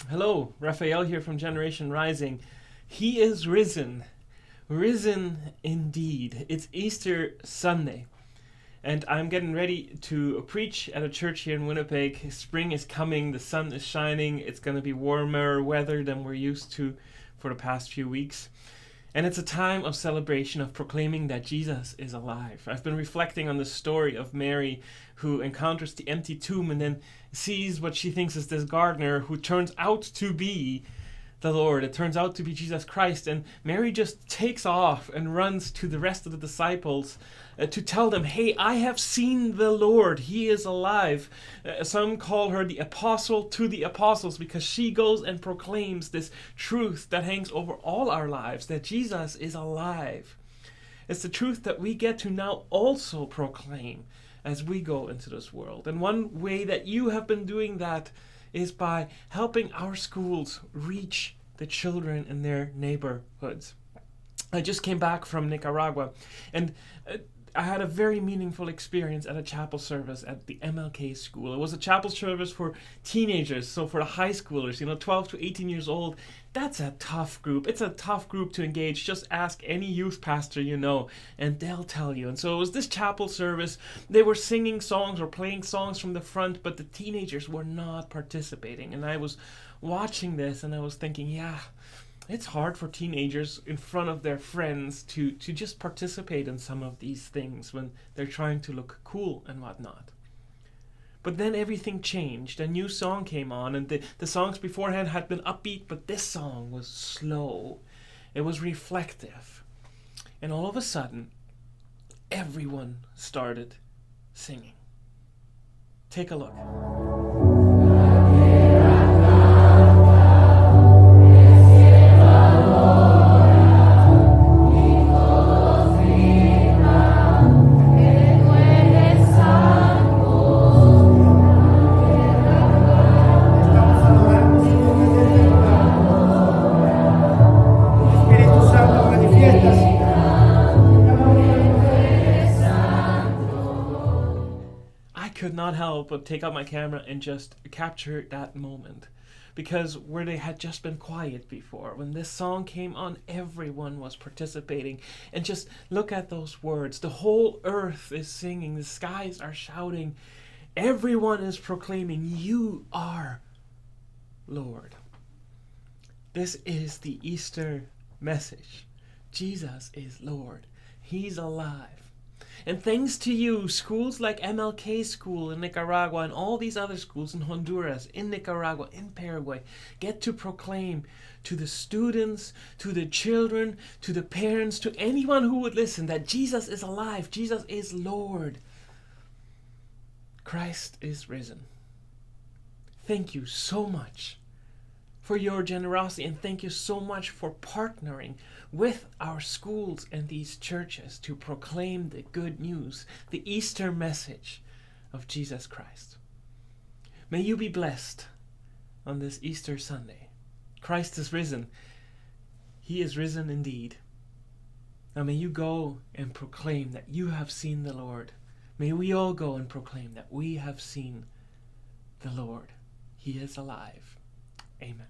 Hello, Raphael here from Generation Rising. He is risen, risen indeed. It's Easter Sunday, and I'm getting ready to preach at a church here in Winnipeg. Spring is coming, the sun is shining, it's going to be warmer weather than we're used to for the past few weeks. And it's a time of celebration, of proclaiming that Jesus is alive. I've been reflecting on the story of Mary, who encounters the empty tomb and then sees what she thinks is this gardener who turns out to be the Lord. It turns out to be Jesus Christ. And Mary just takes off and runs to the rest of the disciples to tell them, hey, I have seen the Lord. He is alive. Some call her the apostle to the apostles because she goes and proclaims this truth that hangs over all our lives, that Jesus is alive. It's the truth that we get to now also proclaim as we go into this world. And one way that you have been doing that is by helping our schools reach the children in their neighborhoods. I just came back from Nicaragua, and I had a very meaningful experience at a chapel service at the MLK school. It was a chapel service for teenagers, so for the high schoolers, 12 to 18 years old. That's a tough group. It's a tough group to engage. Just ask any youth pastor you know, and they'll tell you. And so it was this chapel service. They were singing songs or playing songs from the front, but the teenagers were not participating. And I was watching this, and I was thinking, yeah, it's hard for teenagers in front of their friends to just participate in some of these things when they're trying to look cool and whatnot. But then everything changed. A new song came on, and the songs beforehand had been upbeat, but this song was slow. It was reflective. And all of a sudden, everyone started singing. Take a look. Could not help but take out my camera and just capture that moment, because where they had just been quiet before, when this song came on, everyone was participating. And just look at those words. The whole earth is singing, the skies are shouting, everyone is proclaiming, you are Lord. This is the Easter message. Jesus is Lord. He's alive. And thanks to you, schools like MLK School in Nicaragua and all these other schools in Honduras, in Nicaragua, in Paraguay, get to proclaim to the students, to the children, to the parents, to anyone who would listen that Jesus is alive, Jesus is Lord. Christ is risen. Thank you so much for your generosity, and thank you so much for partnering with our schools and these churches to proclaim the good news, the Easter message of Jesus Christ. May you be blessed on this Easter Sunday. Christ is risen. He is risen indeed. Now may you go and proclaim that you have seen the Lord. May we all go and proclaim that we have seen the Lord. He is alive. Amen.